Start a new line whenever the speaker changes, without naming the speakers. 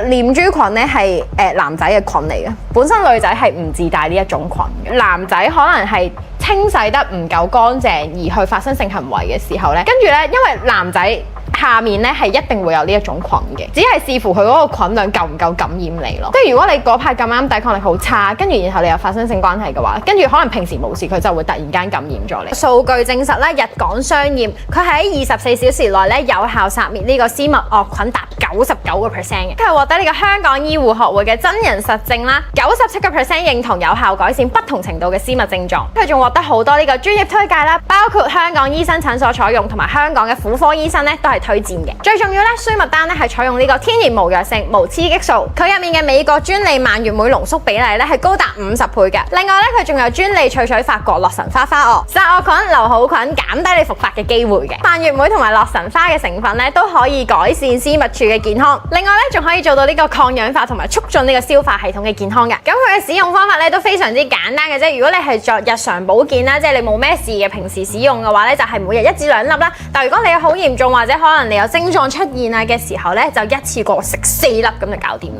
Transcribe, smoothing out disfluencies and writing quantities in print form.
念珠菌咧係男仔嘅菌嚟嘅，本身女仔係唔自帶呢一種菌嘅。男仔可能係清洗得唔夠乾淨而去發生性行為嘅時候咧，跟住咧因為男仔下面咧係一定會有呢一種菌嘅，只係視乎佢嗰個菌量夠唔夠感染你咯。即係如果你嗰排咁啱抵抗力好差，跟住然後你又發生性關係嘅話，跟住可能平時冇事，佢就會突然間感染咗你。數據證實咧，日港雙驗，佢喺24小時內咧有效殺滅呢個絲襪惡菌達99%嘅。佢係獲得呢個香港醫護學會嘅真人實證啦，97% 認同有效改善不同程度嘅絲襪症狀。佢仲獲得好多呢個專業推介啦，包括香港醫生診所採用，同埋香港嘅婦科醫生咧都係推薦嘅。最重要咧，舒麥丹咧係採用呢個天然無藥性無雌激素，佢入面嘅美國專利蔓越莓濃縮比例咧係高達50倍嘅。另外咧，佢仲有專利萃取法國洛神花花蛾殺惡菌、留好菌，減低你復發嘅機會嘅。蔓越莓同埋洛神花嘅成分咧都可以改善絲襪處嘅健康。另外咧，仲可以做到呢個抗氧化同埋促進呢個消化系統嘅健康嘅。咁佢嘅使用方法咧都非常之簡單嘅啫。如果你係作日常保健啦，即係你冇咩事嘅平時使用嘅話咧，就係每日1至2粒啦。但如果你好嚴重或者可能你有症狀出現啊嘅時候咧，就一次過食4粒咁就搞掂啦。